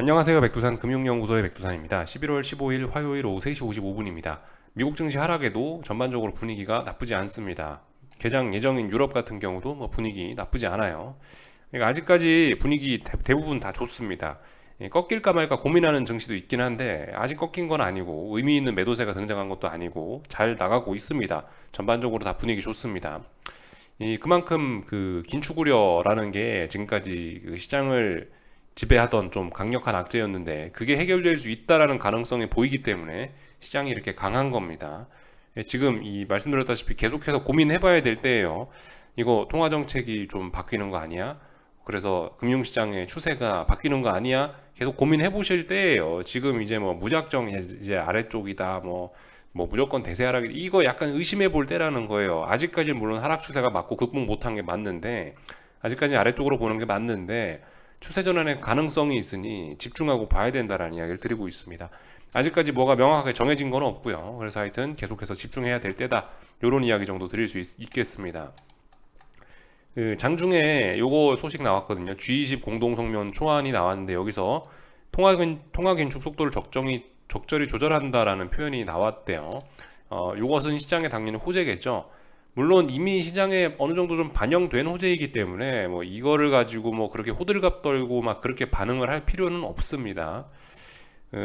안녕하세요. 백두산 금융연구소의 백두산입니다. 11월 15일 화요일 오후 3시 55분입니다. 미국 증시 하락에도 전반적으로 분위기가 나쁘지 않습니다. 개장 예정인 유럽 같은 경우도 분위기 나쁘지 않아요. 그러니까 아직까지 분위기 대부분 다 좋습니다. 꺾일까 말까 고민하는 증시도 있긴 한데 아직 꺾인 건 아니고 의미 있는 매도세가 등장한 것도 아니고 잘 나가고 있습니다. 전반적으로 다 분위기 좋습니다. 그만큼 그 긴축 우려라는 게 지금까지 그 시장을 지배하던 좀 강력한 악재였는데 그게 해결될 수 있다라는 가능성이 보이기 때문에 시장이 이렇게 강한 겁니다. 지금 이 말씀드렸다시피 계속해서 고민해봐야 될 때예요. 이거 통화 정책이 좀 바뀌는 거 아니야? 그래서 금융시장의 추세가 바뀌는 거 아니야? 계속 고민해 보실 때예요. 지금 이제 뭐 무작정 이제 아래쪽이다 뭐 무조건 대세 하락 이거 약간 의심해 볼 때라는 거예요. 아직까지는 물론 하락 추세가 맞고 극복 못한 게 맞는데 아직까지 아래쪽으로 보는 게 맞는데 추세 전환의 가능성이 있으니 집중하고 봐야 된다라는 이야기를 드리고 있습니다. 아직까지 뭐가 명확하게 정해진 건 없고요. 그래서 하여튼 계속해서 집중해야 될 때다. 이런 이야기 정도 드릴 수 있겠습니다. 그 장중에 요거 소식 나왔거든요. G20 공동성명 초안이 나왔는데 여기서 통화 긴축 속도를 적절히 조절한다라는 표현이 나왔대요. 요것은 시장에 당연히 호재겠죠. 물론 이미 시장에 어느 정도 좀 반영된 호재이기 때문에 뭐 이거를 가지고 뭐 그렇게 호들갑 떨고 막 그렇게 반응을 할 필요는 없습니다.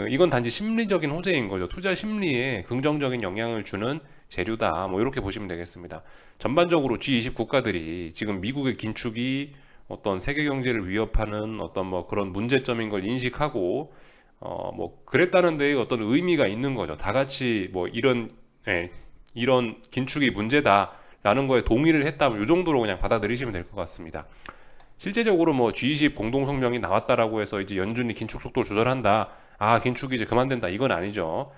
이건 단지 심리적인 호재인 거죠. 투자 심리에 긍정적인 영향을 주는 재료다. 뭐 이렇게 보시면 되겠습니다. 전반적으로 G20 국가들이 지금 미국의 긴축이 어떤 세계 경제를 위협하는 어떤 뭐 그런 문제점인 걸 인식하고 뭐 그랬다는 데에 어떤 의미가 있는 거죠. 다 같이 뭐 이런 긴축이 문제다라는 거에 동의를 했다면 이 정도로 그냥 받아들이시면 될 것 같습니다. 실제적으로 뭐 G20 공동성명이 나왔다라고 해서 이제 연준이 긴축 속도를 조절한다. 아, 긴축이 이제 그만된다. 이건 아니죠.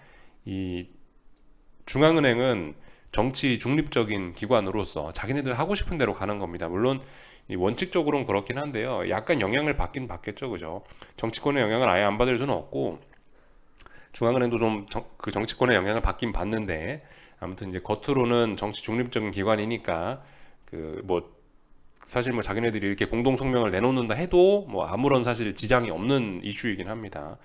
이 중앙은행은 정치 중립적인 기관으로서 자기네들 하고 싶은 대로 가는 겁니다. 물론 이 원칙적으로는 그렇긴 한데요. 약간 영향을 받긴 받겠죠, 그죠? 정치권의 영향을 아예 안 받을 수는 없고 중앙은행도 좀 그 정치권의 영향을 받긴 받는데 아무튼 이제 겉으로는 정치 중립적인 기관이니까 그 뭐 사실 뭐 자기네들이 이렇게 공동 성명을 내놓는다 해도 뭐 아무런 사실 지장이 없는 이슈이긴 합니다.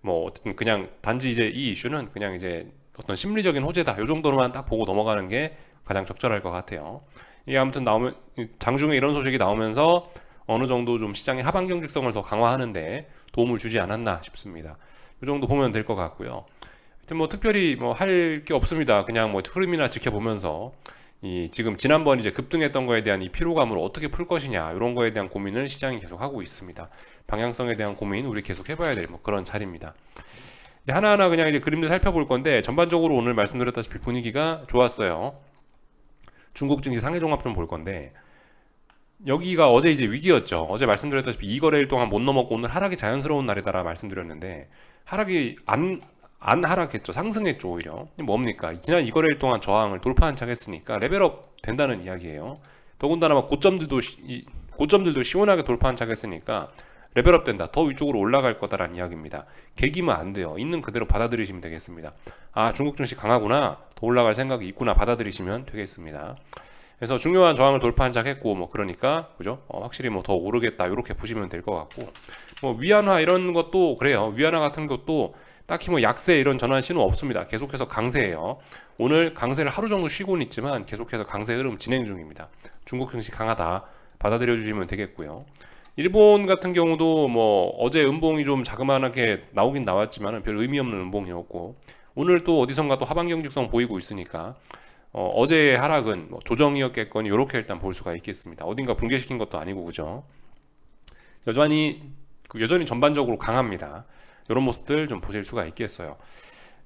뭐 어쨌든 그냥 단지 이제 이 이슈는 그냥 이제 어떤 심리적인 호재다. 요 정도로만 딱 보고 넘어가는 게 가장 적절할 것 같아요. 이게 아무튼 나오면 장중에 이런 소식이 나오면서 어느 정도 좀 시장의 하반 경직성을 더 강화하는데 도움을 주지 않았나 싶습니다. 이 정도 보면 될 것 같고요. 하여튼 뭐 특별히 뭐 할 게 없습니다. 그냥 뭐 흐름이나 지켜보면서 이 지금 지난번 이제 급등했던 거에 대한 이 피로감을 어떻게 풀 것이냐 이런 거에 대한 고민을 시장이 계속 하고 있습니다. 방향성에 대한 고민 우리 계속 해봐야 될 뭐 그런 자리입니다. 이제 하나하나 그냥 이제 그림들 살펴볼 건데 전반적으로 오늘 말씀드렸다시피 분위기가 좋았어요. 중국 증시 상해 종합 좀 볼 건데 여기가 어제 이제 위기였죠. 어제 말씀드렸다시피 이 거래일 동안 못 넘었고 오늘 하락이 자연스러운 날이다라 말씀드렸는데 하락이 안 하락했죠. 상승했죠, 오히려. 뭡니까? 지난 이 거래일 동안 저항을 돌파한 척 했으니까 레벨업 된다는 이야기예요. 더군다나 막 고점들도 시원하게 돌파한 척 했으니까 레벨업 된다. 더 위쪽으로 올라갈 거다라는 이야기입니다. 개기면 안 돼요. 있는 그대로 받아들이시면 되겠습니다. 아, 중국 증시 강하구나. 더 올라갈 생각이 있구나. 받아들이시면 되겠습니다. 그래서 중요한 저항을 돌파한 척 했고 뭐 그러니까 그죠? 확실히 뭐 더 오르겠다. 이렇게 보시면 될 것 같고 뭐 위안화 이런 것도 그래요. 위안화 같은 것도 딱히 뭐 약세 이런 전환 신호 없습니다. 계속해서 강세예요. 오늘 강세를 하루 정도 쉬고는 있지만 계속해서 강세 흐름 진행 중입니다. 중국 증시 강하다 받아들여 주시면 되겠고요. 일본 같은 경우도 뭐 어제 음봉이 좀 자그마하게 나오긴 나왔지만 별 의미 없는 음봉이었고 오늘 또 어디선가 또 하반 경직성 보이고 있으니까 어제의 하락은 뭐 조정이었겠거니 이렇게 일단 볼 수가 있겠습니다. 어딘가 붕괴시킨 것도 아니고 그죠? 여전히 전반적으로 강합니다. 이런 모습들 좀 보실 수가 있겠어요.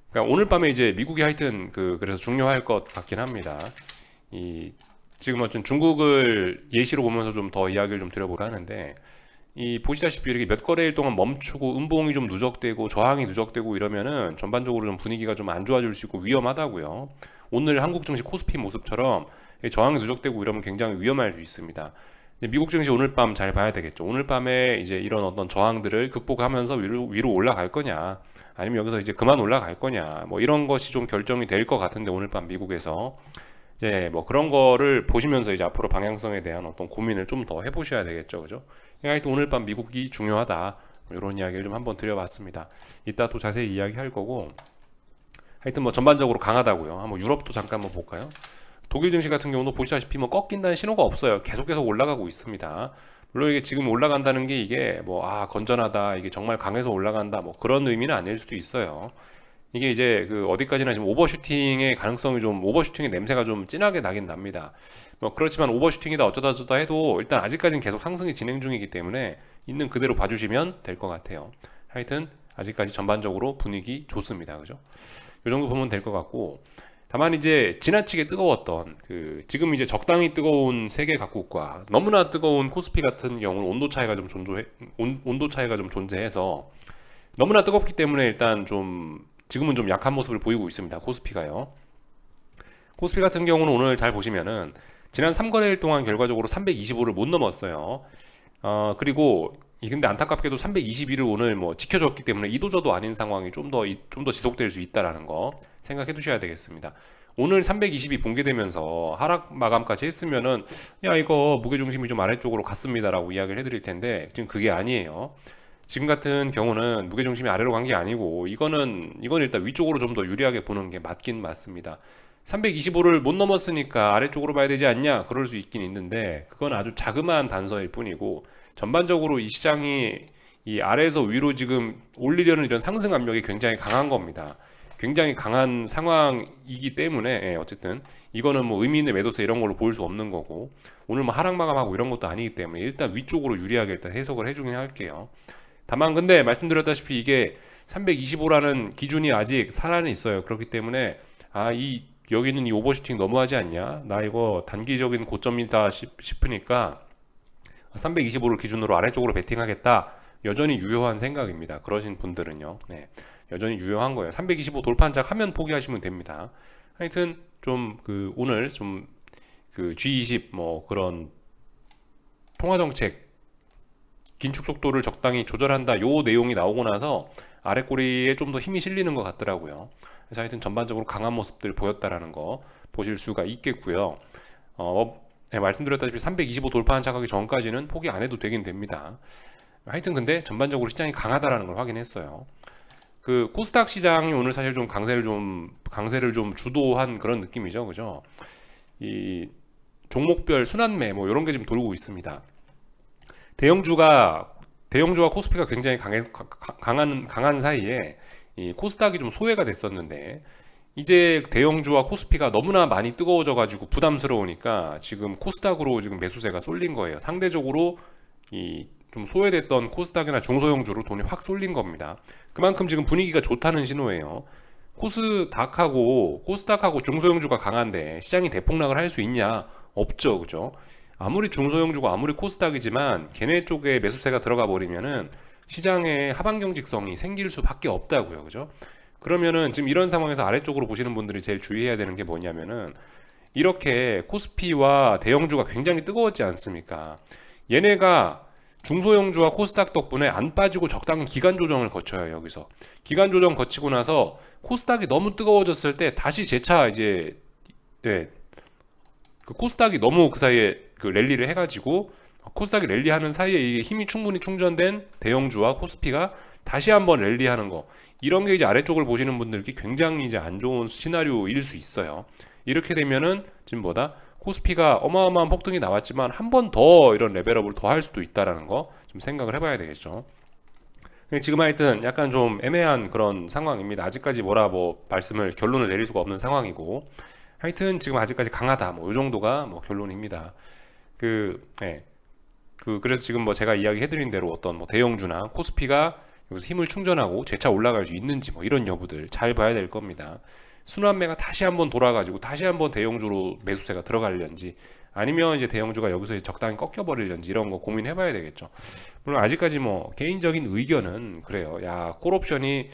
그러니까 오늘 밤에 이제 미국이 하여튼 그래서 중요할 것 같긴 합니다. 이 지금 어떤 중국을 예시로 보면서 좀 더 이야기를 좀 드려보려 하는데 이 보시다시피 이렇게 몇 거래일 동안 멈추고 음봉이 좀 누적되고 저항이 누적되고 이러면은 전반적으로 좀 분위기가 좀 안 좋아질 수 있고 위험하다고요. 오늘 한국 증시 코스피 모습처럼 저항이 누적되고 이러면 굉장히 위험할 수 있습니다. 미국 증시 오늘 밤 잘 봐야 되겠죠. 오늘 밤에 이제 이런 어떤 저항들을 극복하면서 위로 올라갈 거냐, 아니면 여기서 이제 그만 올라갈 거냐, 뭐 이런 것이 좀 결정이 될 것 같은데 오늘 밤 미국에서 이제 뭐 그런 거를 보시면서 이제 앞으로 방향성에 대한 어떤 고민을 좀 더 해보셔야 되겠죠, 그죠? 하여튼 오늘 밤 미국이 중요하다. 이런 이야기를 좀 한번 드려봤습니다. 이따 또 자세히 이야기할 거고, 하여튼 뭐 전반적으로 강하다고요. 한번 유럽도 잠깐 한번 볼까요? 독일 증시 같은 경우도 보시다시피 뭐 꺾인다는 신호가 없어요. 계속 올라가고 있습니다. 물론 이게 지금 올라간다는 게 이게 뭐 건전하다, 이게 정말 강해서 올라간다, 뭐 그런 의미는 아닐 수도 있어요. 이게 이제 그 어디까지나 지금 오버슈팅의 가능성이 좀, 오버슈팅의 냄새가 좀 진하게 나긴 납니다. 뭐 그렇지만 오버슈팅이다 어쩌다 해도 일단 아직까지는 계속 상승이 진행 중이기 때문에 있는 그대로 봐주시면 될 것 같아요. 하여튼 아직까지 전반적으로 분위기 좋습니다. 그죠? 이 정도 보면 될 것 같고, 다만 이제 지나치게 뜨거웠던 지금 이제 적당히 뜨거운 세계 각국과 너무나 뜨거운 코스피 같은 경우는 온도 차이가 좀 존재해서 너무나 뜨겁기 때문에 일단 좀 지금은 좀 약한 모습을 보이고 있습니다. 코스피가요. 코스피 같은 경우는 오늘 잘 보시면은 지난 3거래일 동안 결과적으로 325를 못 넘었어요. 그리고 근데 안타깝게도 321을 오늘 뭐 지켜줬기 때문에 이도저도 아닌 상황이 좀 더 지속될 수 있다라는 거 생각해 두셔야 되겠습니다. 오늘 320이 붕괴되면서 하락 마감까지 했으면은 야 이거 무게중심이 좀 아래쪽으로 갔습니다라고 이야기를 해드릴 텐데 지금 그게 아니에요. 지금 같은 경우는 무게중심이 아래로 간 게 아니고 이건 일단 위쪽으로 좀 더 유리하게 보는 게 맞긴 맞습니다. 325를 못 넘었으니까 아래쪽으로 봐야 되지 않냐? 그럴 수 있긴 있는데 그건 아주 자그마한 단서일 뿐이고 전반적으로 이 시장이 이 아래에서 위로 지금 올리려는 이런 상승 압력이 굉장히 강한 겁니다. 굉장히 강한 상황이기 때문에 어쨌든 이거는 뭐 의미 있는 매도세 이런 걸로 볼 수 없는 거고 오늘 뭐 하락 마감하고 이런 것도 아니기 때문에 일단 위쪽으로 유리하게 일단 해석을 해주긴 할게요. 다만 근데 말씀드렸다시피 이게 325라는 기준이 아직 살아는 있어요. 그렇기 때문에 여기는 이 오버슈팅 너무하지 않냐? 나 이거 단기적인 고점이다 싶으니까 325를 기준으로 아래쪽으로 베팅하겠다. 여전히 유효한 생각입니다. 그러신 분들은요. 네, 여전히 유효한 거예요. 325 돌파한작 하면 포기하시면 됩니다. 하여튼 좀 오늘 좀 G20 뭐 그런 통화정책 긴축 속도를 적당히 조절한다. 요 내용이 나오고 나서 아래 꼬리에 좀 더 힘이 실리는 것 같더라고요. 그래서 하여튼 전반적으로 강한 모습들 보였다라는 거 보실 수가 있겠고요. 네, 말씀드렸다시피 325 돌파한 착하기 전까지는 포기 안 해도 되긴 됩니다. 하여튼 근데 전반적으로 시장이 강하다라는 걸 확인했어요. 코스닥 시장이 오늘 사실 좀 강세를 좀 주도한 그런 느낌이죠, 그죠? 이 종목별 순환매 뭐 이런 게 지금 돌고 있습니다. 대형주와 코스피가 굉장히 강한 사이에 이 코스닥이 좀 소외가 됐었는데 이제 대형주와 코스피가 너무나 많이 뜨거워져 가지고 부담스러우니까 지금 코스닥으로 지금 매수세가 쏠린 거예요. 상대적으로 이 좀 소외됐던 코스닥이나 중소형주로 돈이 확 쏠린 겁니다. 그만큼 지금 분위기가 좋다는 신호예요. 코스닥하고 중소형주가 강한데 시장이 대폭락을 할 수 있냐? 없죠, 그죠? 아무리 중소형주고 아무리 코스닥이지만 걔네 쪽에 매수세가 들어가 버리면은 시장의 하방 경직성이 생길 수밖에 없다고요, 그죠? 그러면은 지금 이런 상황에서 아래쪽으로 보시는 분들이 제일 주의해야 되는 게 뭐냐면은 이렇게 코스피와 대형주가 굉장히 뜨거웠지 않습니까? 얘네가 중소형주와 코스닥 덕분에 안 빠지고 적당히 기간 조정을 거쳐요. 여기서 기간 조정 거치고 나서 코스닥이 너무 뜨거워졌을 때 다시 재차 이제 코스닥이 너무 그 사이에 랠리를 해가지고 코스닥이 랠리하는 사이에 이게 힘이 충분히 충전된 대형주와 코스피가 다시 한번 랠리하는 거, 이런 게 이제 아래쪽을 보시는 분들께 굉장히 이제 안 좋은 시나리오일 수 있어요. 이렇게 되면은 지금 코스피가 어마어마한 폭등이 나왔지만 한 번 더 이런 레벨업을 더 할 수도 있다라는 거 좀 생각을 해봐야 되겠죠. 지금 하여튼 약간 좀 애매한 그런 상황입니다. 아직까지 결론을 내릴 수가 없는 상황이고, 하여튼 지금 아직까지 강하다 뭐 이 정도가 뭐 결론입니다. 그래서 지금 제가 이야기해드린 대로 어떤 대형주나 코스피가 여기서 힘을 충전하고 재차 올라갈 수 있는지 이런 여부들 잘 봐야 될 겁니다. 순환매가 다시 한번 돌아가지고 다시 한번 대형주로 매수세가 들어가려는지 아니면 이제 대형주가 여기서 적당히 꺾여버리려는지 이런 거 고민해봐야 되겠죠. 물론 아직까지 개인적인 의견은 그래요. 야, 콜옵션을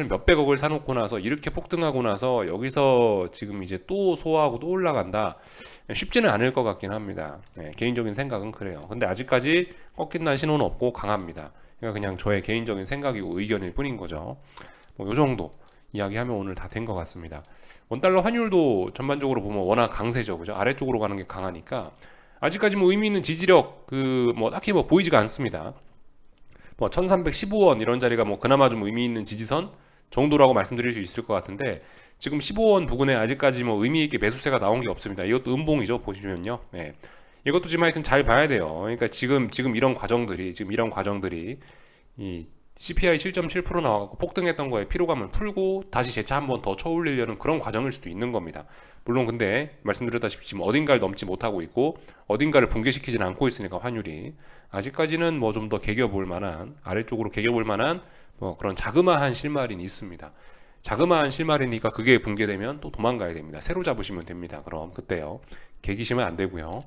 몇백억을 사놓고 나서 이렇게 폭등하고 나서 여기서 지금 이제 또 소화하고 또 올라간다. 쉽지는 않을 것 같긴 합니다. 개인적인 생각은 그래요. 근데 아직까지 꺾인다는 신호는 없고 강합니다. 그냥 저의 개인적인 생각이고 의견일 뿐인 거죠. 요 정도 이야기하면 오늘 다 된 것 같습니다. 원달러 환율도 전반적으로 보면 워낙 강세죠, 그죠? 아래쪽으로 가는 게 강하니까 아직까지 의미 있는 지지력 딱히 보이지가 않습니다. 뭐 1315원 이런 자리가 뭐 그나마 좀 의미 있는 지지선 정도라고 말씀드릴 수 있을 것 같은데, 지금 15원 부근에 아직까지 뭐 의미 있게 매수세가 나온 게 없습니다. 이것도 음봉이죠, 보시면요. 네. 이것도 지금 하여튼 잘 봐야 돼요. 그러니까 지금 이런 과정들이 이 CPI 7.7% 나와갖고 폭등했던 거에 피로감을 풀고 다시 재차 한번 더 쳐올리려는 그런 과정일 수도 있는 겁니다. 물론 근데 말씀드렸다시피 지금 어딘가를 넘지 못하고 있고 어딘가를 붕괴시키지는 않고 있으니까 환율이 아직까지는 뭐 좀 더 개겨볼 만한, 아래쪽으로 개겨볼 만한 뭐 그런 자그마한 실마리는 있습니다. 자그마한 실마리니까 그게 붕괴되면 또 도망가야 됩니다. 새로 잡으시면 됩니다. 그럼 그때요. 개기시면 안 되고요.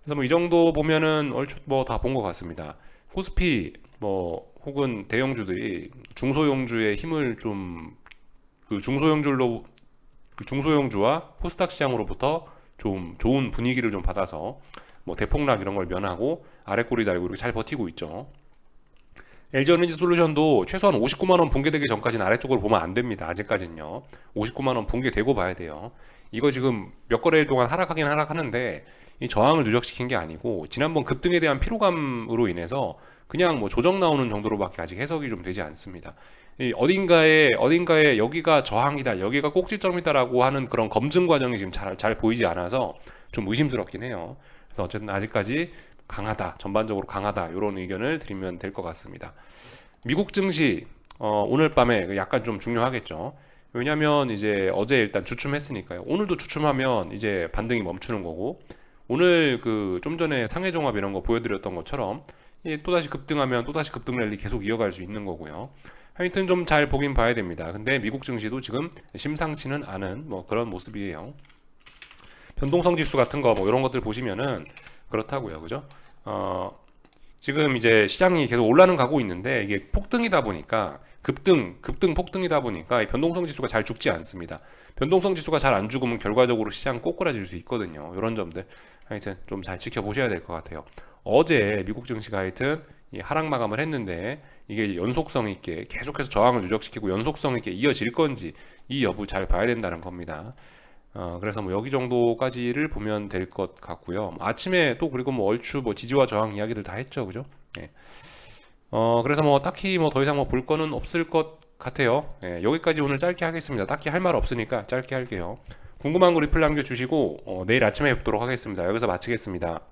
그래서 뭐 이 정도 보면은 얼추 뭐 다 본 것 같습니다. 코스피 뭐 혹은 대형주들이 중소형주의 힘을 좀, 중소형주와 코스닥 시장으로부터 좀 좋은 분위기를 좀 받아서 뭐 대폭락 이런 걸 면하고 아래 꼬리 달고 이렇게 잘 버티고 있죠. LG에너지 솔루션도 최소한 59만 원 붕괴되기 전까지는 아래쪽으로 보면 안 됩니다. 아직까지는요. 59만 원 붕괴되고 봐야 돼요. 이거 지금 몇 거래일 동안 하락하긴 하락하는데 이 저항을 누적시킨 게 아니고 지난번 급등에 대한 피로감으로 인해서 그냥 뭐 조정 나오는 정도로밖에 아직 해석이 좀 되지 않습니다. 이 어딘가에 여기가 저항이다, 여기가 꼭지점이다라고 하는 그런 검증 과정이 지금 잘 보이지 않아서 좀 의심스럽긴 해요. 그래서 어쨌든 아직까지 강하다, 전반적으로 강하다, 이런 의견을 드리면 될 것 같습니다. 미국 증시 오늘 밤에 약간 좀 중요하겠죠. 왜냐면 이제 어제 일단 주춤했으니까요. 오늘도 주춤하면 이제 반등이 멈추는 거고, 오늘 그 좀 전에 상해 종합 이런 거 보여드렸던 것처럼 또다시 급등하면 또다시 급등 랠리 계속 이어갈 수 있는 거고요. 하여튼 좀 잘 보긴 봐야 됩니다. 근데 미국 증시도 지금 심상치는 않은 뭐 그런 모습이에요. 변동성 지수 같은 거 뭐 이런 것들 보시면은 그렇다고요. 그죠? 지금 이제 시장이 계속 올라는 가고 있는데 이게 폭등이다 보니까 급등 폭등이다 보니까 이 변동성 지수가 잘 죽지 않습니다. 변동성 지수가 잘 안 죽으면 결과적으로 시장 꼬꾸라질 수 있거든요. 이런 점들 하여튼 좀 잘 지켜보셔야 될 것 같아요. 어제 미국 증시가 하여튼 이 하락 마감을 했는데 이게 연속성 있게 계속해서 저항을 누적시키고 연속성 있게 이어질 건지 이 여부 잘 봐야 된다는 겁니다. 그래서 뭐 여기 정도까지를 보면 될 것 같고요. 아침에 또 그리고 뭐 얼추 뭐 지지와 저항 이야기들 다 했죠, 그죠? 예. 그래서 뭐 딱히 뭐 더 이상 뭐 볼 거는 없을 것 같아요. 예, 여기까지 오늘 짧게 하겠습니다. 딱히 할 말 없으니까 짧게 할게요. 궁금한 거 리플 남겨주시고 내일 아침에 뵙도록 하겠습니다. 여기서 마치겠습니다.